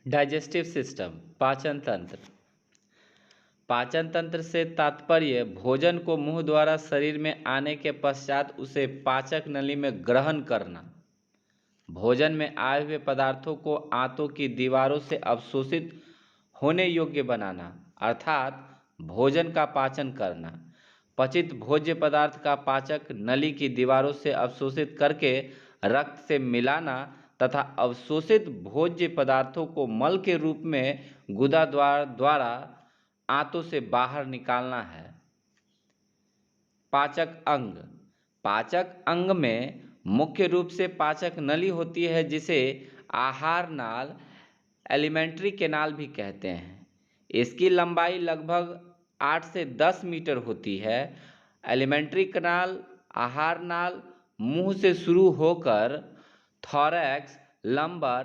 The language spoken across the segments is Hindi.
डाइजेस्टिव सिस्टम, पाचन तंत्र। पाचन तंत्र से तात्पर्य भोजन को मुंह द्वारा शरीर में आने के पश्चात उसे पाचक नली में ग्रहण करना, भोजन में आए हुए पदार्थों को आंतों की दीवारों से अवशोषित होने योग्य बनाना, अर्थात भोजन का पाचन करना। पचित भोज्य पदार्थ का पाचक नली की दीवारों से अवशोषित करके रक्त से मिलाना तथा अवशोषित भोज्य पदार्थों को मल के रूप में गुदा द्वारा आंतों से बाहर निकालना है। पाचक अंग। पाचक अंग में मुख्य रूप से पाचक नली होती है, जिसे आहार नाल, एलिमेंट्री कैनाल भी कहते हैं। इसकी लंबाई लगभग 8 से 10 मीटर होती है। एलिमेंट्री कैनाल, आहार नाल, मुंह से शुरू होकर थोरैक्स, लंबर,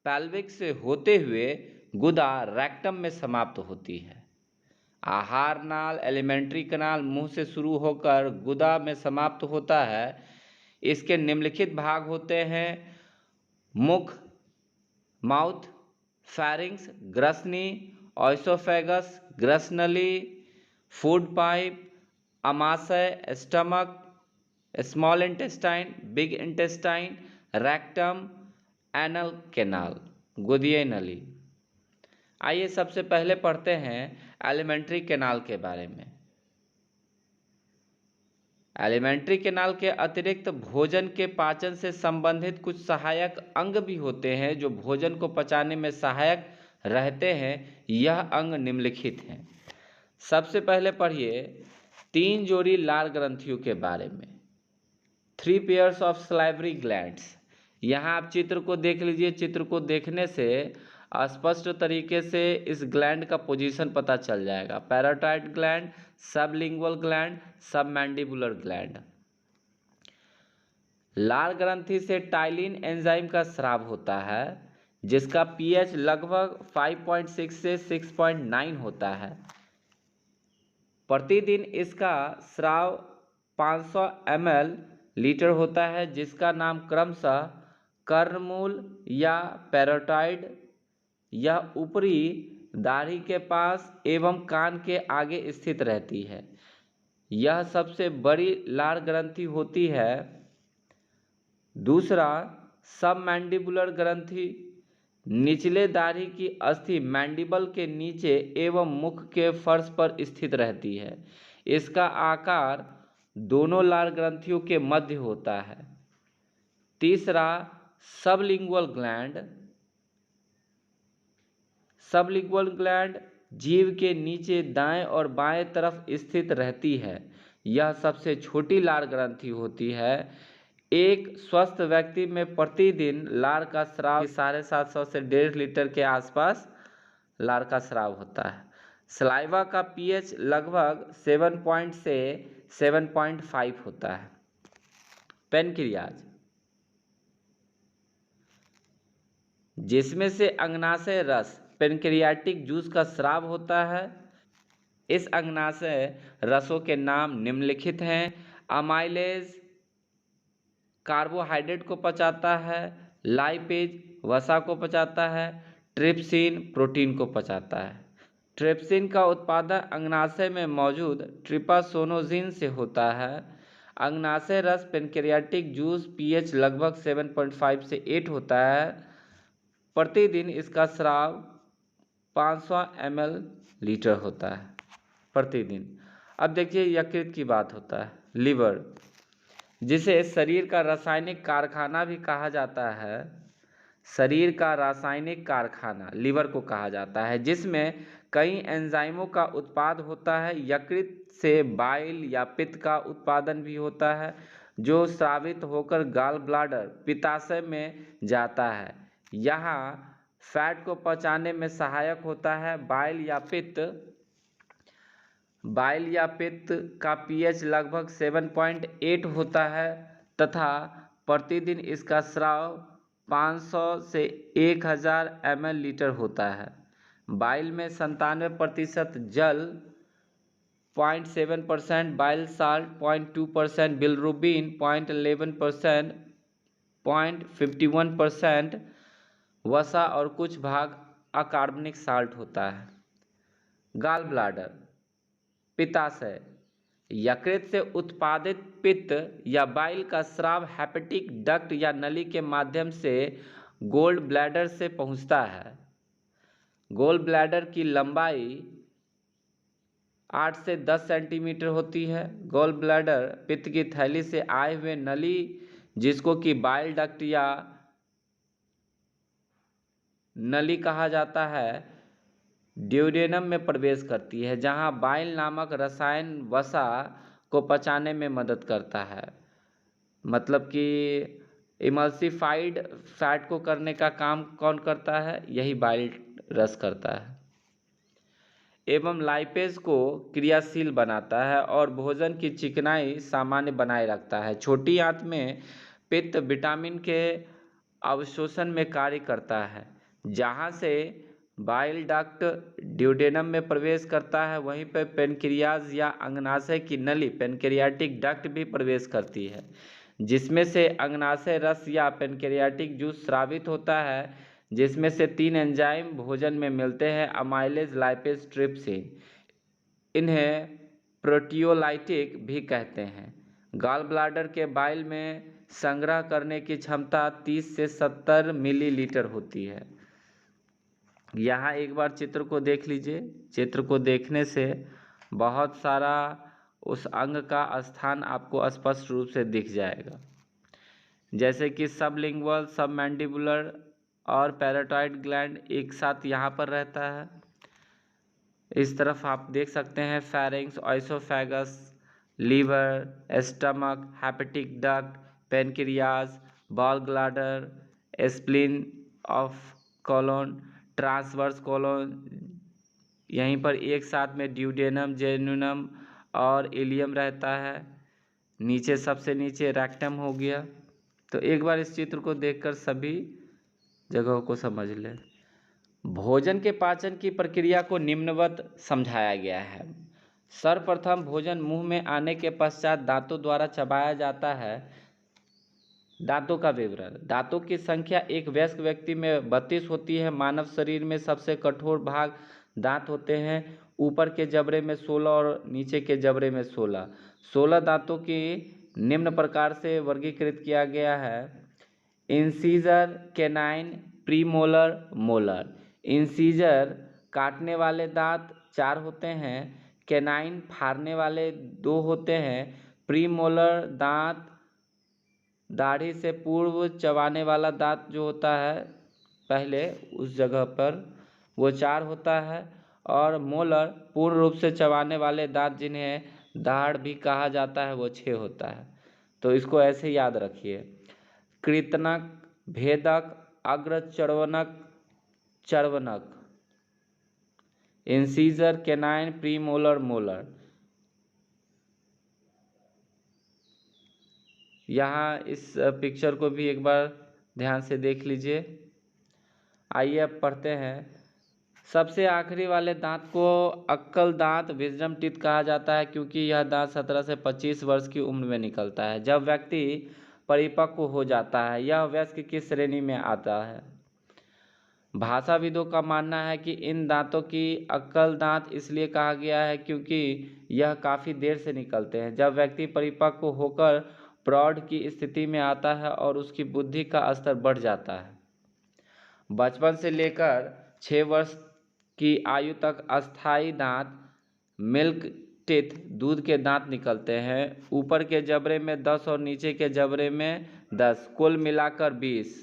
पेल्विक से होते हुए गुदा, रेक्टम में समाप्त होती है। आहार नाल, एलिमेंट्री कैनाल मुंह से शुरू होकर गुदा में समाप्त होता है। इसके निम्नलिखित भाग होते हैं: मुख, माउथ, फेरिंक्स, ग्रसनी, ऑइसोफेगस, ग्रसनली, फूड पाइप, अमाशय, stomach, small intestine, big intestine, rectum, anal canal, गुदीय नली। आइए सबसे पहले पढ़ते हैं एलिमेंट्री कैनाल के बारे में। एलिमेंट्री कैनाल के अतिरिक्त भोजन के पाचन से संबंधित कुछ सहायक अंग भी होते हैं जो भोजन को पचाने में सहायक रहते हैं। यह अंग निम्नलिखित हैं। सबसे पहले पढ़िए 3 जोड़ी लार ग्रंथियों के बारे में। 3 पेयर्स ऑफ सलाइवरी ग्लैंड्स। यहाँ आप चित्र को देख लीजिए। चित्र को देखने से स्पष्ट तरीके से इस ग्लैंड का पोजीशन पता चल जाएगा। Parotid gland, sublingual gland, submandibular gland. लार ग्रंथि से टाइलिन एंजाइम का स्राव होता है, जिसका पीएच लगभग 5.6 से 6.9 होता है। प्रतिदिन इसका स्राव 500 ml लीटर होता है, जिसका नाम क्रमशः कर्णमूल या पैराटाइड, यह ऊपरी दाढ़ी के पास एवं कान के आगे स्थित रहती है। यह सबसे बड़ी लार ग्रंथि होती है। दूसरा, सबमैंडिबुलर ग्रंथि निचले दाढ़ी की अस्थि मैंडिबल के नीचे एवं मुख के फर्श पर स्थित रहती है। इसका आकार दोनों लार ग्रंथियों के मध्य होता है। तीसरा, सबलिंगुअल ग्लैंड। सबलिंगुअल ग्लैंड जीभ के नीचे दाएं और बाएं तरफ स्थित रहती है। यह सबसे छोटी लार ग्रंथि होती है। एक स्वस्थ व्यक्ति में प्रतिदिन लार का स्राव 750 से 1.5 लीटर के आसपास लार का स्राव होता है। सलाइवा का पीएच लगभग 7 से 7.5 होता है। पेनक्रियाज, जिसमें से अंगनाशय रस, पेनक्रियाटिक जूस का स्राव होता है। इस अंगनाशय रसों के नाम निम्नलिखित हैं। अमाइलेज कार्बोहाइड्रेट को पचाता है। लाइपेज वसा को पचाता है। ट्रिप्सिन प्रोटीन को पचाता है। ट्रिप्सिन का उत्पादन अंगनाशय में मौजूद ट्रिपासोनोजिन से होता है। अंगनाशय रस पेनक्रियाटिक जूस पीएच लगभग 7.5 से 8 होता है। प्रतिदिन इसका स्राव 500 ml लीटर होता है प्रतिदिन। अब देखिए यकृत की बात होता है। लीवर, जिसे शरीर का रासायनिक कारखाना भी कहा जाता है, शरीर का रासायनिक कारखाना लीवर को कहा जाता है, जिसमें कई एंजाइमों का उत्पाद होता है। यकृत से बाइल या पित्त का उत्पादन भी होता है, जो स्रावित होकर गॉल ब्लैडर, पित्ताशय में जाता है। यहाँ फैट को पचाने में सहायक होता है। बाइल या पित्त का पीएच लगभग 7.8 होता है तथा प्रतिदिन इसका स्राव 500 से 1000 ml लीटर होता है। बाइल में 97% जल, 0.7% बाइल साल्ट, 0.2% बिलरुबिन, 0.11%, 0.51% वसा और कुछ भाग अकार्बनिक साल्ट होता है। गॉल ब्लैडर, पित्ताशय, यकृत से उत्पादित पित्त या बाइल का स्राव हेपेटिक डक्ट या नली के माध्यम से गोल ब्लैडर से पहुंचता है। गोल ब्लैडर की लंबाई 8 से 10 सेंटीमीटर होती है। गोल ब्लैडर पित्त की थैली से आए हुए नली, जिसको कि बाइल डक्ट या नली कहा जाता है, ड्यूडेनम में प्रवेश करती है, जहां बाइल नामक रसायन वसा को पचाने में मदद करता है। मतलब कि इमल्सिफाइड फैट को करने का काम कौन करता है? यही बाइल रस करता है। एवं लाइपेज को क्रियाशील बनाता है और भोजन की चिकनाई सामान्य बनाए रखता है। छोटी आंत में पित्त विटामिन के अवशोषण में कार्य करता है। जहाँ से बाइल डक्ट ड्यूडेनम में प्रवेश करता है, वहीं पर पेनक्रियाज या अंगनाशय की नली पेनक्रियाटिक डक्ट भी प्रवेश करती है, जिसमें से अंगनाशय रस या पेनक्रियाटिक जूस स्रावित होता है, जिसमें से 3 एंजाइम भोजन में मिलते हैं: अमाइलेज, लाइपेज, ट्रिप्सिन। इन्हें प्रोटियोलाइटिक भी कहते हैं। गॉल ब्लैडर के बाइल में संग्रह करने की क्षमता 30 से 70 मिलीलीटर होती है। यहाँ एक बार चित्र को देख लीजिए। चित्र को देखने से बहुत सारा उस अंग का स्थान आपको स्पष्ट रूप से दिख जाएगा, जैसे कि सबलिंगुअल, सबमैंडिबुलर और पैराटाइड ग्लैंड एक साथ यहाँ पर रहता है। इस तरफ आप देख सकते हैं pharynx, oesophagus, liver, stomach, hepatic duct, pancreas, gall bladder, spleen of colon, transverse colon. यहीं पर एक साथ में ड्यूडेनम, जेजुनम और इलियम रहता है। नीचे सबसे नीचे रेक्टम हो गया। तो एक बार इस चित्र को देखकर सभी जगहों को समझ लें। भोजन के पाचन की प्रक्रिया को निम्नवत समझाया गया है। सर्वप्रथम भोजन मुंह में आने के पश्चात दांतों द्वारा चबाया जाता है। दांतों का विवरण: दांतों की संख्या एक वयस्क व्यक्ति में 32 होती है। मानव शरीर में सबसे कठोर भाग दांत होते हैं। ऊपर के जबड़े में 16 और नीचे के जबड़े में 16। 16 दांतों की निम्न प्रकार से वर्गीकृत किया गया है: incisor, canine, premolar, molar. Incisor काटने वाले दांत 4 होते हैं। कैनाइन फाड़ने वाले 2 होते हैं। प्रीमोलर दांत दाढ़ी से पूर्व चबाने वाला दांत जो होता है पहले उस जगह पर, वो 4 होता है। और मोलर पूर्ण रूप से चबाने वाले दांत, जिन्हें दाढ़ भी कहा जाता है, वो 6 होता है। तो इसको ऐसे याद रखिए: कृतनक, भेदक, अग्रचर्वनक, चर्वनक, इंसीजर, कैनाइन, प्रीमोलर, मोलर। यहाँ इस पिक्चर को भी एक बार ध्यान से देख लीजिए। आइए अब पढ़ते हैं। सबसे आखिरी वाले दांत को अक्कल दांत, विजडम टीथ कहा जाता है, क्योंकि यह दांत 17 से 25 वर्ष की उम्र में निकलता है, जब व्यक्ति परिपक्व हो जाता है। यह वयस्क की श्रेणी में आता है। भाषाविदों का मानना है कि इन दांतों की अक्कल दांत इसलिए कहा गया है क्योंकि यह काफ़ी देर से निकलते हैं, जब व्यक्ति परिपक्व होकर प्रौढ़ की स्थिति में आता है और उसकी बुद्धि का स्तर बढ़ जाता है। बचपन से लेकर 6 वर्ष की आयु तक अस्थायी दांत, मिल्क टीथ, दूध के दांत निकलते हैं। ऊपर के जबड़े में 10 और नीचे के जबड़े में 10, कुल मिलाकर 20।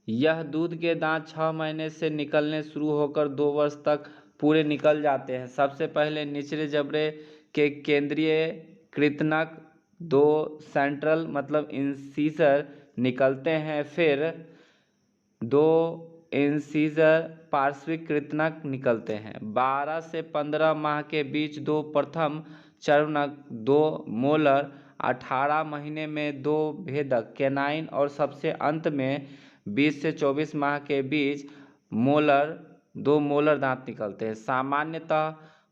यह दूध के दांत 6 महीने से निकलने शुरू होकर 2 वर्ष तक पूरे निकल जाते हैं। सबसे पहले निचले जबड़े के केंद्रीय कृंतक 2 सेंट्रल मतलब इंसीजर निकलते हैं, फिर 2 इंसीजर पार्श्विक कृंतक निकलते हैं। 12 से 15 माह के बीच 2 प्रथम चर्वनक, 2 मोलर, 18 महीने में 2 भेदक कैनाइन और सबसे अंत में 20 से 24 माह के बीच मोलर 2 मोलर दांत निकलते हैं। सामान्यतः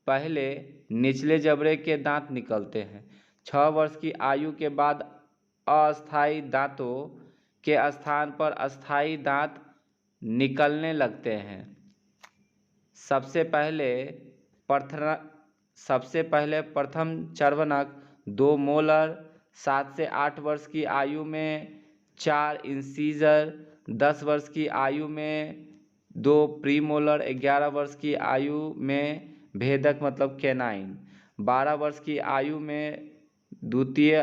पहले निचले जबड़े के दांत निकलते हैं। 6 वर्ष की आयु के बाद अस्थायी दांतों के स्थान पर अस्थायी दांत निकलने लगते हैं। सबसे पहले प्रथम चर्वणक 2 मोलर 7 से 8 वर्ष की आयु में, 4 इंसीजर 10 वर्ष की आयु में, 2 प्रीमोलर 11 वर्ष की आयु में, भेदक मतलब कैनाइन 12 वर्ष की आयु में, द्वितीय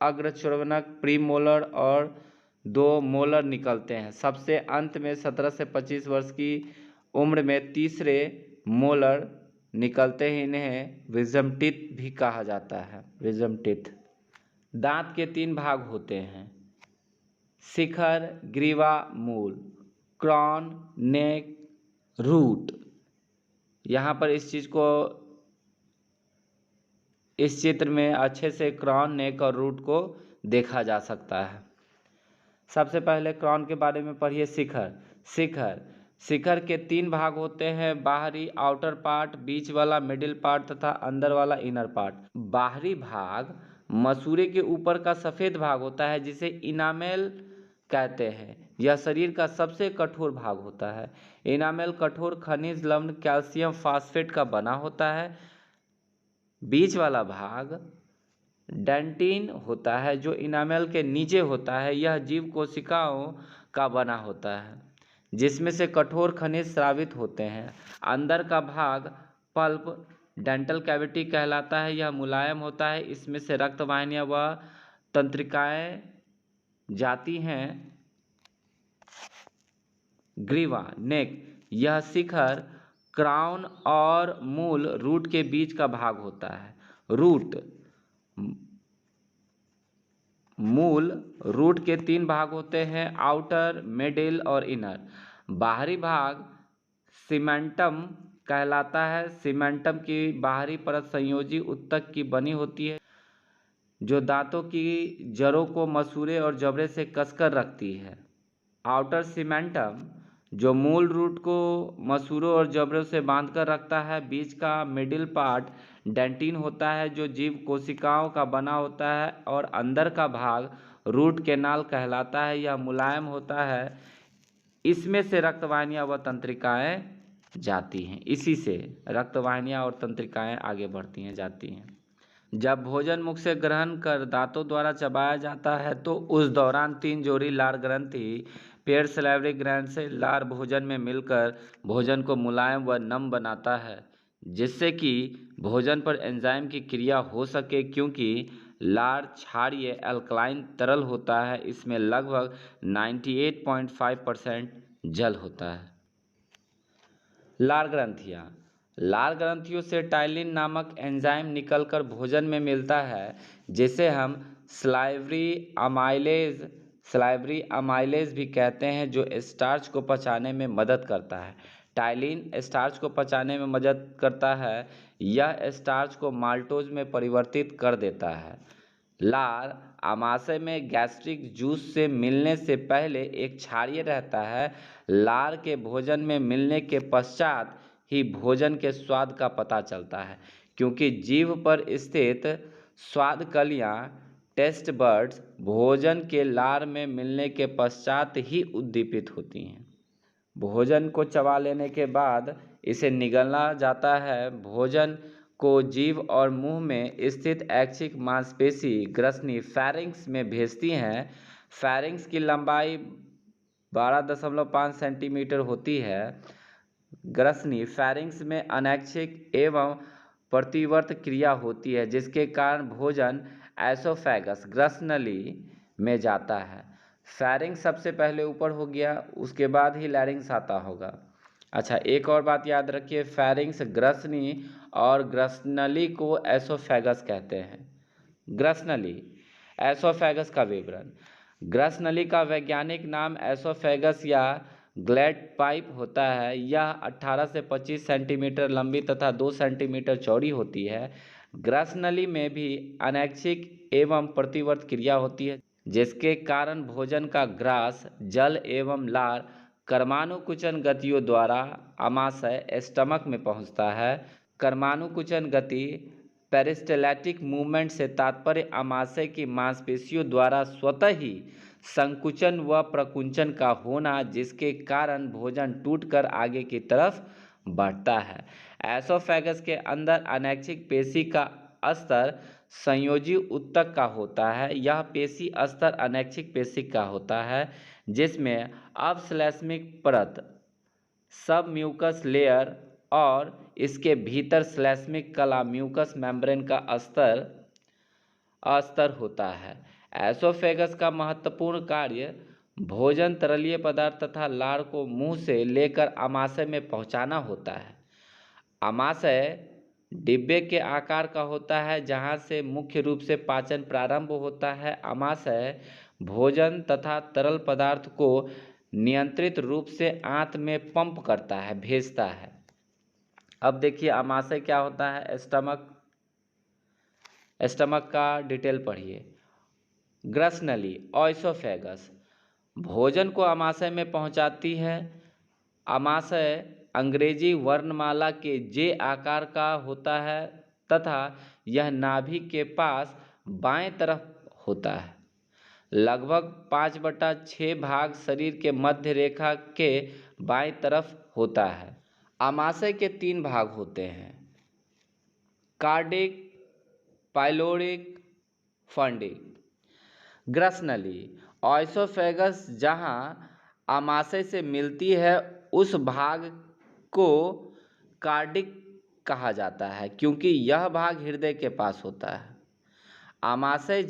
अग्रचर्वणक प्रीमोलर और 2 मोलर निकलते हैं। सबसे अंत में 17 से 25 वर्ष की उम्र में तीसरे मोलर निकलते हैं। इन्हें विजडम टीथ भी कहा जाता है। Wisdom teeth. दांत के 3 भाग होते हैं: शिखर, ग्रीवा, मूल। क्रॉन, नेक, रूट। यहाँ पर इस चित्र में अच्छे से क्रॉन, नेक और रूट को देखा जा सकता है। सबसे पहले क्रॉन के बारे में पढ़िए। शिखर के 3 भाग होते हैं: बाहरी आउटर पार्ट, बीच वाला मिडिल पार्ट तथा अंदर वाला इनर पार्ट। बाहरी भाग मसूड़े के ऊपर का सफ़ेद भाग होता है जिसे इनामेल कहते हैं। यह शरीर का सबसे कठोर भाग होता है। इनामेल कठोर खनिज लवण कैल्शियम फास्फेट का बना होता है। बीच वाला भाग डेंटिन होता है जो इनामेल के नीचे होता है। यह जीव कोशिकाओं का बना होता है जिसमें से कठोर खनिज स्रावित होते हैं। अंदर का भाग पल्प डेंटल कैविटी कहलाता है। यह मुलायम होता है। इसमें से रक्तवाहिनियां व तंत्रिकाएं जाती हैं। ग्रीवा नेक, यह शिखर, क्राउन और मूल रूट के बीच का भाग होता है। मूल रूट के 3 भाग होते हैं: आउटर, मिडिल और इनर। बाहरी भाग सीमेंटम कहलाता है। सीमेंटम की बाहरी परत संयोजी ऊतक की बनी होती है जो दांतों की जड़ों को मसूड़े और जबड़े से कसकर रखती है। आउटर सीमेंटम जो मूल रूट को मसूड़ों और जबड़ों से बांधकर रखता है। बीच का मिडिल पार्ट डेंटिन होता है जो जीव कोशिकाओं का बना होता है। और अंदर का भाग रूट कैनाल कहलाता है। यह मुलायम होता है। इसमें से रक्तवाहिनियां व तंत्रिकाएं जाती हैं। इसी से रक्तवाहिनियां और तंत्रिकाएं आगे बढ़ती हैं, जाती हैं। जब भोजन मुख से ग्रहण कर दांतों द्वारा चबाया जाता है तो उस दौरान 3 जोड़ी लार ग्रंथि पेयर सलाइवरी ग्लैंड से लार भोजन में मिलकर भोजन को मुलायम व नम बनाता है जिससे कि भोजन पर एंजाइम की क्रिया हो सके। क्योंकि लार क्षारीय अल्कलाइन तरल होता है, इसमें लगभग 98.5% जल होता है। लार ग्रंथियों से टाइलिन नामक एंजाइम निकलकर भोजन में मिलता है जिसे हम सलाइवरी अमाइलेज भी कहते हैं जो स्टार्च को पचाने में मदद करता है। टाइलिन स्टार्च को पचाने में मदद करता है। यह स्टार्च को माल्टोज में परिवर्तित कर देता है। लार आमाशय में गैस्ट्रिक जूस से मिलने से पहले एक क्षारीय रहता है। लार के भोजन में मिलने के पश्चात ही भोजन के स्वाद का पता चलता है क्योंकि जीभ पर स्थित स्वाद कलियां टेस्ट बड्स भोजन के लार में मिलने के पश्चात ही उद्दीपित होती हैं। भोजन को चबा लेने के बाद इसे निगला जाता है। भोजन को जीभ और मुंह में स्थित ऐच्छिक मांसपेशी ग्रसनी फेरिंक्स में भेजती हैं। फेरिंक्स की लंबाई 12.5 सेंटीमीटर होती है। ग्रसनी फेरिंक्स में अनैच्छिक एवं प्रतिवर्त क्रिया होती है जिसके कारण भोजन एसोफेगस ग्रसनली में जाता है। फेरिंक्स सबसे पहले ऊपर हो गया, उसके बाद ही लैरिंक्स आता होगा। अच्छा, एक और बात याद रखिए, फेरिंक्स ग्रसनी और ग्रसनली को एसोफेगस कहते हैं। ग्रसनली एसोफेगस का विवरण। ग्रसनली का वैज्ञानिक नाम एसोफेगस या ग्लैड पाइप होता है। यह 18 से 25 सेंटीमीटर लंबी तथा 2 सेंटीमीटर चौड़ी होती है। ग्रसनली में भी अनैच्छिक एवं प्रतिवर्त क्रिया होती है जिसके कारण भोजन का ग्रास, जल एवं लार कर्मानुकुचन गतियों द्वारा आमाशय स्टमक में पहुंचता है। कर्मानुकुचन गति पेरिस्टेलेटिक मूवमेंट से तात्पर्य आमाशय की मांसपेशियों द्वारा स्वतः ही संकुचन व प्रकुंचन का होना, जिसके कारण भोजन टूटकर आगे की तरफ बढ़ता है। एसोफेगस के अंदर अनैच्छिक पेशी का स्तर संयोजी ऊतक का होता है। यह पेशी स्तर अनैच्छिक पेशी का होता है, जिसमें अपश्लेष्मिक परत, सब म्यूकस लेयर और इसके भीतर श्लेष्मिक कला म्यूकस मेम्ब्रेन का अस्तर होता है। एसोफेगस का महत्वपूर्ण कार्य भोजन, तरलीय पदार्थ तथा लार को मुंह से लेकर आमाशय में पहुंचाना होता है। आमाशय डिब्बे के आकार का होता है, जहां से मुख्य रूप से पाचन प्रारंभ होता है। आमाशय भोजन तथा तरल पदार्थ को नियंत्रित रूप से आंत में पंप करता है, भेजता है। अब देखिए आमाशय क्या होता है। स्टमक का डिटेल पढ़िए। ग्रसनली ओएसोफेगस भोजन को आमाशय में पहुंचाती है। आमाशय अंग्रेजी वर्णमाला के जे आकार का होता है तथा यह नाभि के पास बाएं तरफ होता है। लगभग 5/6 भाग शरीर के मध्य रेखा के बाएं तरफ होता है। आमाशय के 3 भाग होते हैं, कार्डिक, पाइलोरिक, फंडिक। ग्रसनली ओएसोफेगस जहां आमाशय से मिलती है उस भाग को कार्डिक कहा जाता है, क्योंकि यह भाग हृदय के पास होता है। आमाशय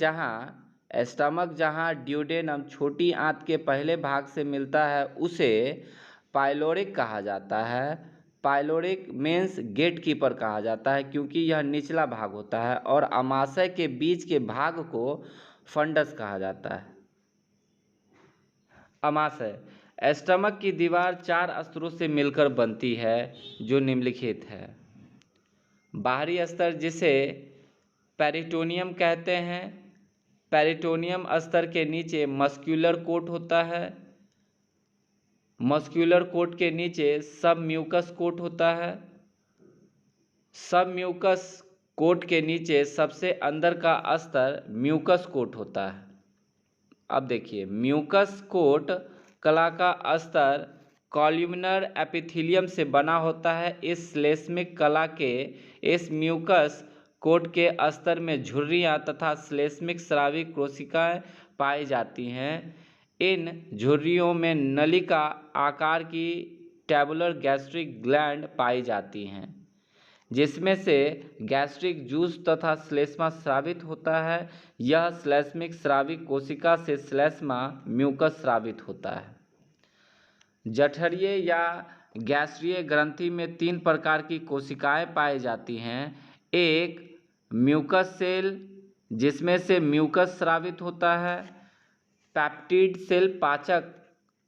स्टमक जहां ड्यूडेनम छोटी आंत के पहले भाग से मिलता है उसे पाइलोरिक कहा जाता है। पाइलोरिक मेंस गेट कीपर कहा जाता है, क्योंकि यह निचला भाग होता है। और आमाशय के बीच के भाग को फंडस कहा जाता है। आमाशय स्टमक की दीवार 4 स्तरों से मिलकर बनती है, जो निम्नलिखित है। बाहरी स्तर, जिसे पेरिटोनियम कहते हैं। पेरिटोनियम स्तर के नीचे मस्क्यूलर कोट होता है। मस्क्यूलर कोट के नीचे सब म्यूकस कोट होता है। सब म्यूकस कोट के नीचे सबसे अंदर का स्तर म्यूकस कोट होता है। अब देखिए म्यूकस कोट कला का स्तर कॉल्यूमिनर एपिथेलियम से बना होता है। इस श्लेष्मिक कला के इस म्यूकस कोट के स्तर में झुर्रियाँ तथा श्लेष्मिक स्रावी कोशिकाएं पाई जाती हैं। इन झुर्रियों में नलिका आकार की टैबुलर गैस्ट्रिक ग्लैंड पाई जाती हैं, जिसमें से गैस्ट्रिक जूस तथा श्लेष्मा स्रावित होता है। यह श्लेष्मिक स्रावी कोशिका से श्लेष्मा म्यूकस स्रावित होता है। जठरीय या गैस्ट्रीय ग्रंथि में 3 प्रकार की कोशिकाएं पाई जाती हैं। एक म्यूकस सेल, जिसमें से म्यूकस स्रावित होता है। पेप्टिड सेल, पाचक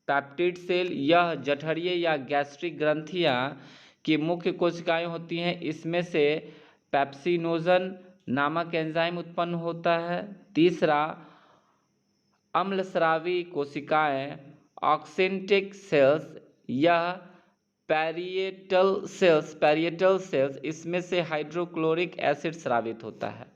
पेप्टिड सेल, यह जठरीय या गैस्ट्रिक ग्रंथियां की मुख्य कोशिकाएं होती हैं। इसमें से पेप्सिनोजन नामक एंजाइम उत्पन्न होता है। तीसरा अम्लस्रावी कोशिकाएं ऑक्सेंटिक सेल्स, यह पैरिएटल सेल्स, इसमें से हाइड्रोक्लोरिक एसिड स्रावित होता है।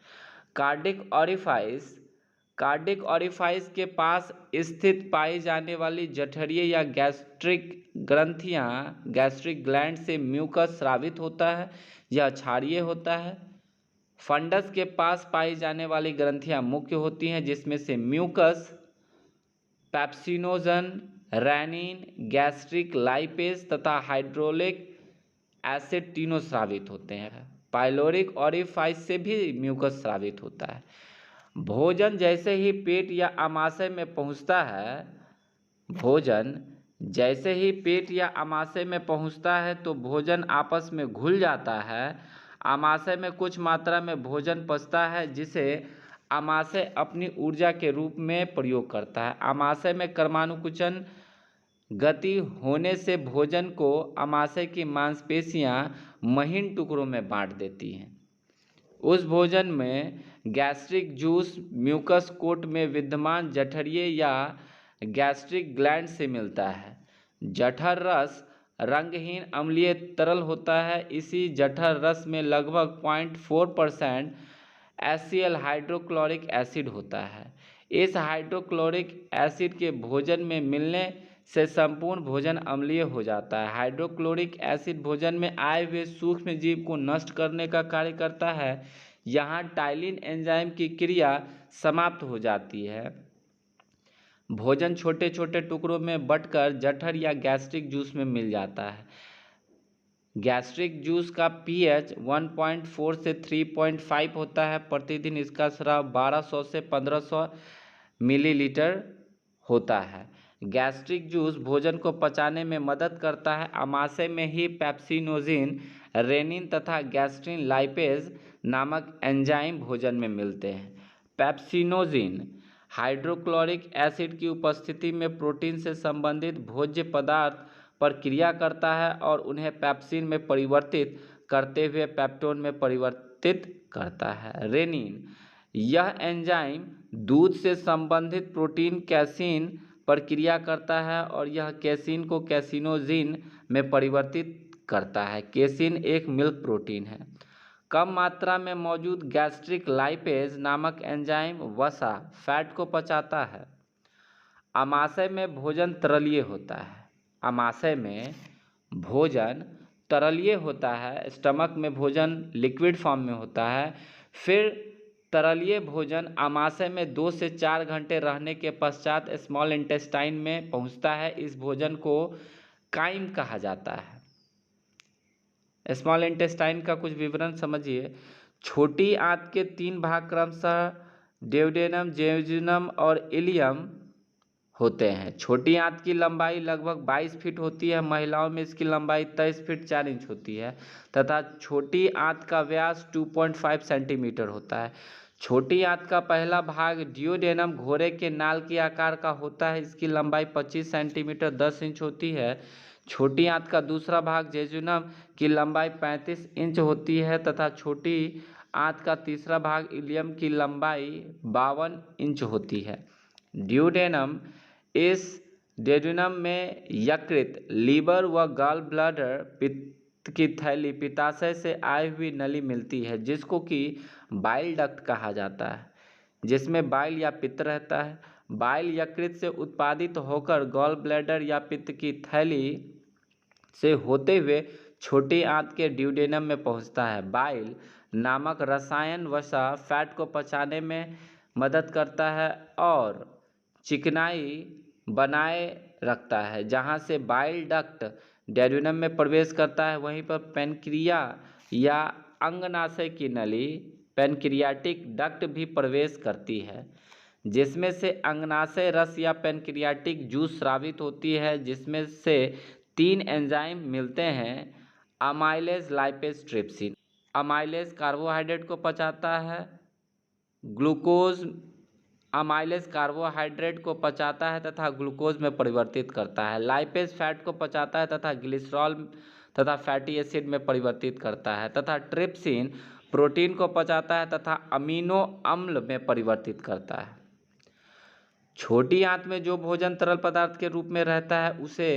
कार्डिक ऑरिफाइस के पास स्थित पाई जाने वाली जठरीय या गैस्ट्रिक ग्रंथियां गैस्ट्रिक ग्लैंड से म्यूकस स्रावित होता है। यह क्षारीय होता है। फंडस के पास पाई जाने वाली ग्रंथियां मुख्य होती हैं, जिसमें से mucus, pepsinogen, renin, gastric lipase तथा हाइड्रोलिक एसिड तीनों स्रावित होते हैं। पाइलोरिक ऑरिफाइस से भी म्यूकस स्रावित होता है। भोजन जैसे ही पेट या आमाशय में पहुंचता है तो भोजन आपस में घुल जाता है। आमाशय में कुछ मात्रा में भोजन पचता है, जिसे आमाशय अपनी ऊर्जा के रूप में प्रयोग करता है। आमाशय में क्रमानुकुंचन गति होने से भोजन को आमाशय की मांसपेशियां महीन टुकड़ों में बांट देती हैं। उस भोजन में गैस्ट्रिक जूस म्यूकस कोट में विद्यमान जठरीय या गैस्ट्रिक ग्लैंड से मिलता है। जठर रस रंगहीन अम्लीय तरल होता है। इसी जठर रस में लगभग 0.4% HCl हाइड्रोक्लोरिक एसिड होता है। इस हाइड्रोक्लोरिक एसिड के भोजन में मिलने से संपूर्ण भोजन अम्लीय हो जाता है। हाइड्रोक्लोरिक एसिड भोजन में आए हुए सूक्ष्म जीव को नष्ट करने का कार्य करता है। यहाँ टाइलिन एंजाइम की क्रिया समाप्त हो जाती है। भोजन छोटे छोटे टुकड़ों में बंटकर जठर या गैस्ट्रिक जूस में मिल जाता है। गैस्ट्रिक जूस का pH 1.4 से 3.5 होता है। प्रतिदिन इसका स्राव 1200 से 1500 मिलीलीटर होता है। गैस्ट्रिक जूस भोजन को पचाने में मदद करता है। आमाशय में ही पेप्सिनोजिन, रेनिन तथा गैस्ट्रिन लाइपेज नामक एंजाइम भोजन में मिलते हैं। पेप्सिनोजिन हाइड्रोक्लोरिक एसिड की उपस्थिति में प्रोटीन से संबंधित भोज्य पदार्थ पर क्रिया करता है और उन्हें पेप्सिन में परिवर्तित करते हुए पेप्टोन में परिवर्तित करता है। रेनिन यह एंजाइम दूध से संबंधित प्रोटीन कैसीन पर क्रिया करता है और यह कैसीन को कैसिनोजिन में परिवर्तित करता है। कैसीन एक मिल्क प्रोटीन है। कम मात्रा में मौजूद गैस्ट्रिक लाइपेज नामक एंजाइम वसा फैट को पचाता है। आमाशय में भोजन तरलीय होता है। आमाशय में भोजन तरलीय होता है। स्टमक में भोजन लिक्विड फॉर्म में होता है। फिर तरलीय भोजन आमाशय में 2 से 4 घंटे रहने के पश्चात स्मॉल इंटेस्टाइन में पहुंचता है। इस भोजन को काइम कहा जाता है। स्मॉल इंटेस्टाइन का कुछ विवरण समझिए। छोटी आंत के 3 भाग क्रमशः ड्यूडेनम, जेजुनम और इलियम होते हैं। छोटी आंत की लंबाई लगभग 22 फीट होती है। महिलाओं में इसकी लंबाई 23 फीट 4 इंच होती है तथा छोटी आंत का व्यास 2.5 सेंटीमीटर होता है। छोटी आंत का पहला भाग ड्यूडेनम घोड़े के नाल के आकार का होता है। इसकी लंबाई 25 सेंटीमीटर 10 इंच होती है। छोटी आंत का दूसरा भाग जेजुनम की लंबाई 35 इंच होती है तथा छोटी आंत का तीसरा भाग इलियम की लंबाई 52 इंच होती है। ड्यूडेनम इस ड्यूडेनम में यकृत, लीवर व गॉल ब्लैडर, पित्त की थैली, पित्ताशय से आई हुई नली मिलती है जिसको कि बाइल डक्ट कहा जाता है, जिसमें बाइल या पित्त रहता है। बाइल यकृत से उत्पादित होकर गॉल ब्लैडर या पित्त की थैली से होते हुए छोटी आंत के ड्यूडेनम में पहुंचता है। बाइल नामक रसायन वसा फैट को पचाने में मदद करता है और चिकनाई बनाए रखता है। जहां से बाइल डक्ट ड्यूडेनम में प्रवेश करता है वहीं पर पैनक्रिया या अंगनाशय की नली पैनक्रियाटिक डक्ट भी प्रवेश करती है, जिसमें से अंगनाशय रस या पैनक्रियाटिक जूस स्रावित होती है, जिसमें से 3 एंजाइम मिलते हैं। Amylase, lipase, trypsin. Amylase carbohydrate को पचाता है। ग्लूकोज अमाइलेज कार्बोहाइड्रेट को पचाता है तथा ग्लूकोज में परिवर्तित करता है। लाइपेज फैट को पचाता है तथा ग्लिसरॉल तथा फैटी एसिड में परिवर्तित करता है तथा ट्रिप्सिन प्रोटीन को पचाता है तथा अमीनो अम्ल में परिवर्तित करता है। छोटी आंत में जो भोजन तरल पदार्थ के रूप में रहता है उसे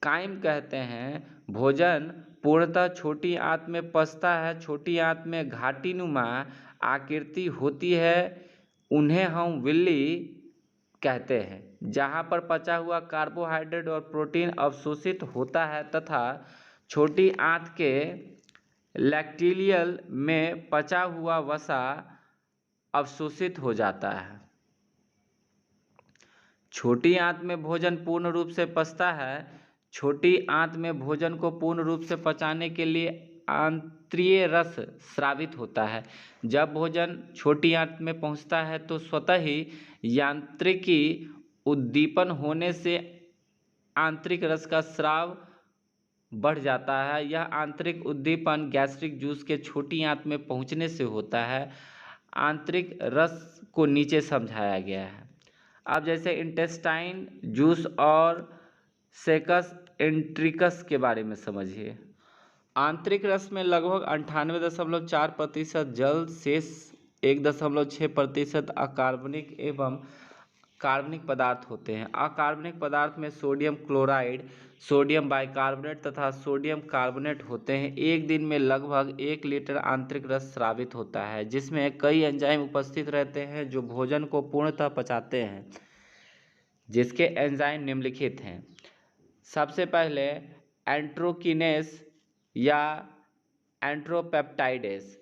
काइम कहते हैं। भोजन पूर्णतः छोटी आंत में पचता है। छोटी आंत में घाटीनुमा आकृति होती है, उन्हें हम विल्ली कहते हैं, जहां पर पचा हुआ कार्बोहाइड्रेट और प्रोटीन अवशोषित होता है तथा छोटी आंत के लैक्टिलियल में पचा हुआ वसा अवशोषित हो जाता है। छोटी आंत में भोजन पूर्ण रूप से पचता है। छोटी आंत में भोजन को पूर्ण रूप से पचाने के लिए आंत्रीय रस स्रावित होता है। जब भोजन छोटी आंत में पहुंचता है तो स्वतः ही यांत्रिकी उद्दीपन होने से आंतरिक रस का स्राव बढ़ जाता है। यह आंतरिक उद्दीपन गैस्ट्रिक जूस के छोटी आंत में पहुंचने से होता है। आंतरिक रस को नीचे समझाया गया है। अब जैसे इंटेस्टाइन जूस और सेकस इंट्रिकस के बारे में समझिए। आंतरिक रस में लगभग 98.4% जल, शेष 1.6% अकार्बनिक एवं कार्बनिक पदार्थ होते हैं। अकार्बनिक पदार्थ में सोडियम क्लोराइड, सोडियम बाइकार्बोनेट तथा सोडियम कार्बोनेट होते हैं। एक दिन में लगभग 1 लीटर आंतरिक रस स्रावित होता है, जिसमें कई एंजाइम उपस्थित रहते हैं जो भोजन को पूर्णतः पचाते हैं, जिसके एंजाइम निम्नलिखित हैं। सबसे पहले एंट्रोकिनेस या एंट्रोपेप्टाइडेस।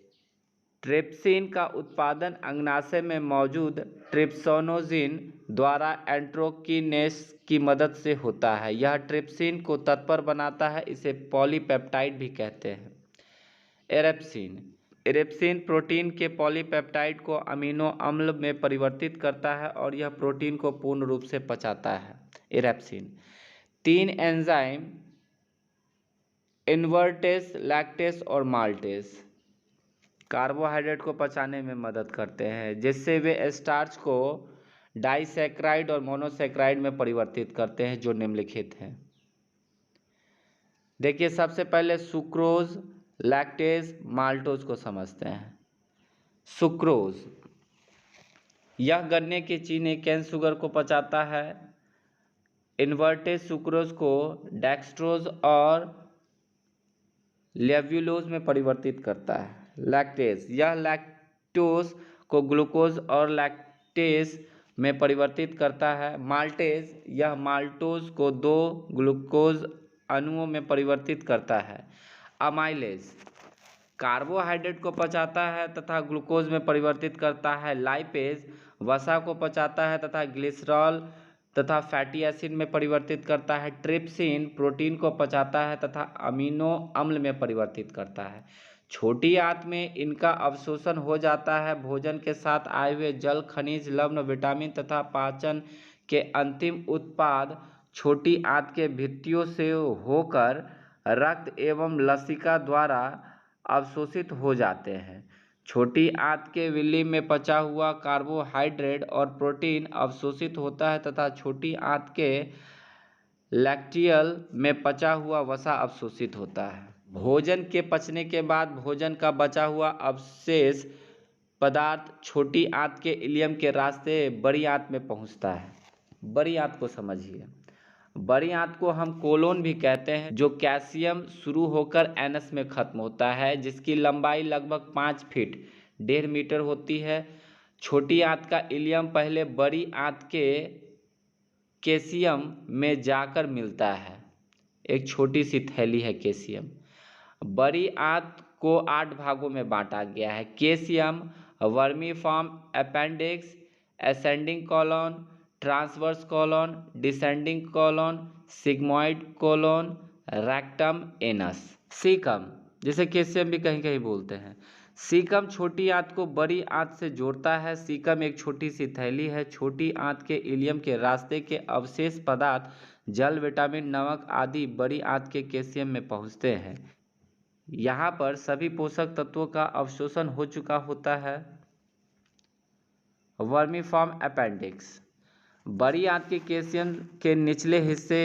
ट्रिप्सिन का उत्पादन अंगाशय में मौजूद ट्रिप्सोनोजिन द्वारा एंट्रोकिनेस की मदद से होता है। यह ट्रिप्सिन को तत्पर बनाता है, इसे पॉलीपेप्टाइड भी कहते हैं। एरेप्सिन। एरेप्सिन प्रोटीन के पॉलीपेप्टाइड को अमीनो अम्ल में परिवर्तित करता है और यह प्रोटीन को पूर्ण रूप से पचाता है। एरेप्सिन 3 एंजाइम इन्वर्टेस, लैक्टेस और माल्टेस कार्बोहाइड्रेट को पचाने में मदद करते हैं, जिससे वे स्टार्च को डाइसैकराइड और मोनोसैकराइड में परिवर्तित करते हैं, जो निम्नलिखित हैं। देखिए, सबसे पहले सुक्रोज, लैक्टेज, माल्टोज को समझते हैं। सुक्रोज, यह गन्ने के चीनी कैन शुगर को पचाता है। इन्वर्टेड सुक्रोज को डेक्सट्रोज और लेव्युलोज में परिवर्तित करता है। लैक्टेज, यह लैक्टोज को ग्लूकोज और लैक्टेज में परिवर्तित करता है। माल्टेज, यह माल्टोज को 2 ग्लूकोज अणुओं में परिवर्तित करता है। अमाइलेज, कार्बोहाइड्रेट को पचाता है तथा ग्लूकोज में परिवर्तित करता है। लाइपेज, वसा को पचाता है तथा ग्लिसरॉल तथा फैटी एसिड में परिवर्तित करता है। ट्रिप्सिन प्रोटीन को पचाता है तथा अमीनो अम्ल में परिवर्तित करता है। छोटी आंत में इनका अवशोषण हो जाता है। भोजन के साथ आए हुए जल, खनिज, लवण, विटामिन तथा पाचन के अंतिम उत्पाद छोटी आंत के भित्तियों से होकर रक्त एवं लसिका द्वारा अवशोषित हो जाते हैं। छोटी आंत के विल्ली में पचा हुआ कार्बोहाइड्रेट और प्रोटीन अवशोषित होता है तथा छोटी आंत के लैक्टियल में पचा हुआ वसा अवशोषित होता है। भोजन के पचने के बाद भोजन का बचा हुआ अवशेष पदार्थ छोटी आंत के इलियम के रास्ते बड़ी आंत में पहुंचता है। बड़ी आंत को समझिए। बड़ी आंत को हम कोलोन भी कहते हैं, जो कैल्शियम शुरू होकर एनस में खत्म होता है, जिसकी लंबाई लगभग 5 फीट 1.5 मीटर होती है। छोटी आंत का इलियम पहले बड़ी आंत के कैसियम में जाकर मिलता है। एक छोटी सी थैली है कैसियम। बड़ी आंत को 8 भागों में बांटा गया है। Caecum, vermiform appendix, ascending colon, transverse colon, descending colon, sigmoid colon, rectum, anus. Caecum, जिसे कैसियम भी कहीं कहीं बोलते हैं। सीकम छोटी आंत को बड़ी आंत से जोड़ता है। सीकम एक छोटी सी थैली है। छोटी आंत के इलियम के रास्ते के अवशेष पदार्थ जल, विटामिन, नमक आदि बड़ी आंत के कैसियम में पहुंचते हैं। यहाँ पर सभी पोषक तत्वों का अवशोषण हो चुका होता है। वर्मीफॉर्म अपेंडिक्स, बड़ी आंत के कैसियम के निचले हिस्से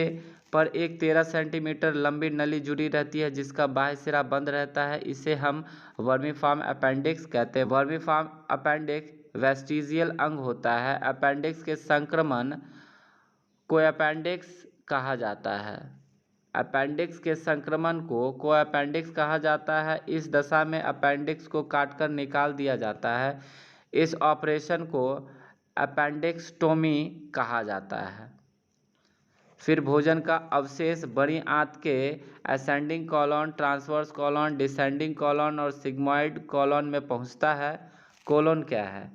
पर एक 13 सेंटीमीटर लंबी नली जुड़ी रहती है, जिसका बाह्य सिरा बंद रहता है। इसे हम वर्मीफॉर्म अपेंडिक्स कहते हैं। वर्मीफॉर्म अपेंडिक्स वेस्टिजियल अंग होता है। अपेंडिक्स के संक्रमण को अपेंडिक्स कहा जाता है। अपेंडिक्स के संक्रमण को कोअपेंडिक्स कहा जाता है। इस दशा में अपेंडिक्स को काटकर निकाल दिया जाता है। इस ऑपरेशन को अपेंडिक्सटोमी कहा जाता है। फिर भोजन का अवशेष बड़ी आंत के ascending colon, transverse colon, descending colon और सिग्मॉइड कॉलोन में पहुंचता है। कोलोन क्या है?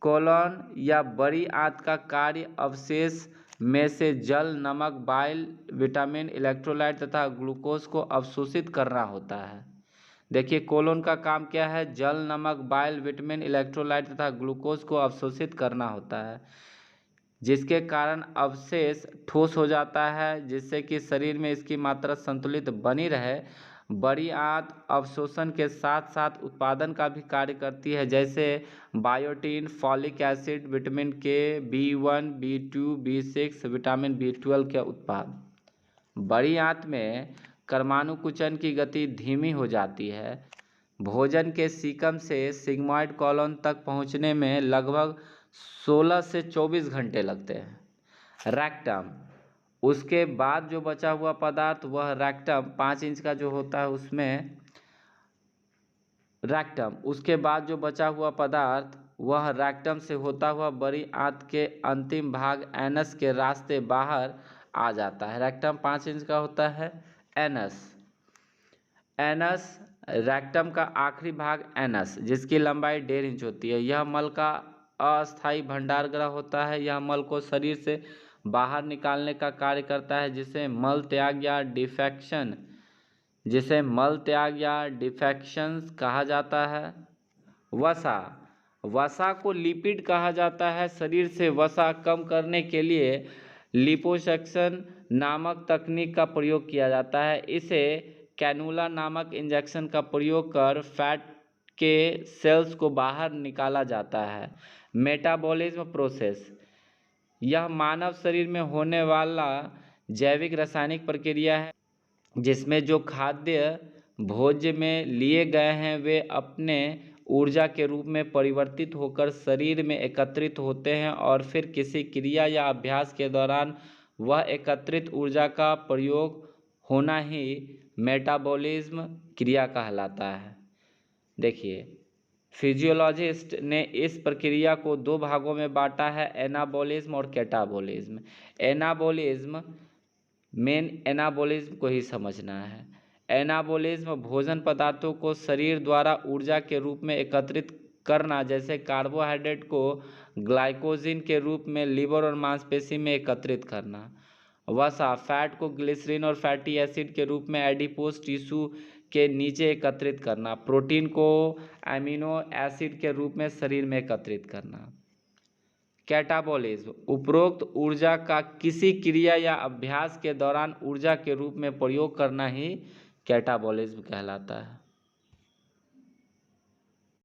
कोलोन या बड़ी आंत का कार्य अवशेष में से जल, नमक, बाइल, विटामिन, इलेक्ट्रोलाइट तथा ग्लूकोज को अवशोषित करना होता है। देखिए, कोलोन का काम क्या है? जल, नमक, बाइल, विटामिन, इलेक्ट्रोलाइट तथा ग्लूकोज को अवशोषित करना होता है, जिसके कारण अवशेष ठोस हो जाता है, जिससे कि शरीर में इसकी मात्रा संतुलित बनी रहे। बड़ी आंत अवशोषण के साथ साथ उत्पादन का भी कार्य करती है, जैसे बायोटीन, फॉलिक एसिड, विटामिन के, B1, B2, B6, vitamin B12 के उत्पाद। बड़ी आंत में कर्मानुकुचन की गति धीमी हो जाती है। भोजन के सीकम से सिग्मॉइड कॉलोन तक पहुंचने में लगभग 16 से 24 घंटे लगते हैं। रेक्टम, उसके बाद जो बचा हुआ पदार्थ वह रेक्टम 5 इंच का जो होता है उसमें रेक्टम, उसके बाद जो बचा हुआ पदार्थ वह रेक्टम से होता हुआ बड़ी आंत के अंतिम भाग एनस के रास्ते बाहर आ जाता है। रेक्टम 5 इंच का होता है। एनस, एनस रेक्टम का आखिरी भाग एनस जिसकी लंबाई 1.5 इंच होती है। यह मल का अस्थायी भंडार गृह होता है। यह मल को शरीर से बाहर निकालने का कार्य करता है जिसे मल त्याग या डिफेक्शन कहा जाता है। वसा, वसा को लिपिड कहा जाता है। शरीर से वसा कम करने के लिए लिपोसक्शन नामक तकनीक का प्रयोग किया जाता है। इसे कैनुला नामक इंजेक्शन का प्रयोग कर फैट के सेल्स को बाहर निकाला जाता है। मेटाबॉलिज्म प्रोसेस, यह मानव शरीर में होने वाला जैविक रासायनिक प्रक्रिया है जिसमें जो खाद्य भोज्य में लिए गए हैं वे अपने ऊर्जा के रूप में परिवर्तित होकर शरीर में एकत्रित होते हैं और फिर किसी क्रिया या अभ्यास के दौरान वह एकत्रित ऊर्जा का प्रयोग होना ही मेटाबॉलिज्म क्रिया कहलाता है। देखिए, फिजियोलॉजिस्ट ने इस प्रक्रिया को 2 भागों में बांटा है, एनाबॉलिज्म और कैटाबॉलिज्म। एनाबॉलिज्म, मेन एनाबॉलिज्म को ही समझना है। एनाबॉलिज्म भोजन पदार्थों को शरीर द्वारा ऊर्जा के रूप में एकत्रित करना, जैसे कार्बोहाइड्रेट को ग्लाइकोजन के रूप में लीवर और मांसपेशी में एकत्रित करना। वसा, फैट को ग्लिसरीन और फैटी एसिड के रूप में एडिपोज टिश्यू के नीचे एकत्रित करना। प्रोटीन को एमिनो एसिड के रूप में शरीर में एकत्रित करना। कैटाबॉलिज्म, उपरोक्त ऊर्जा का किसी क्रिया या अभ्यास के दौरान ऊर्जा के रूप में प्रयोग करना ही कैटाबॉलिज्म कहलाता है।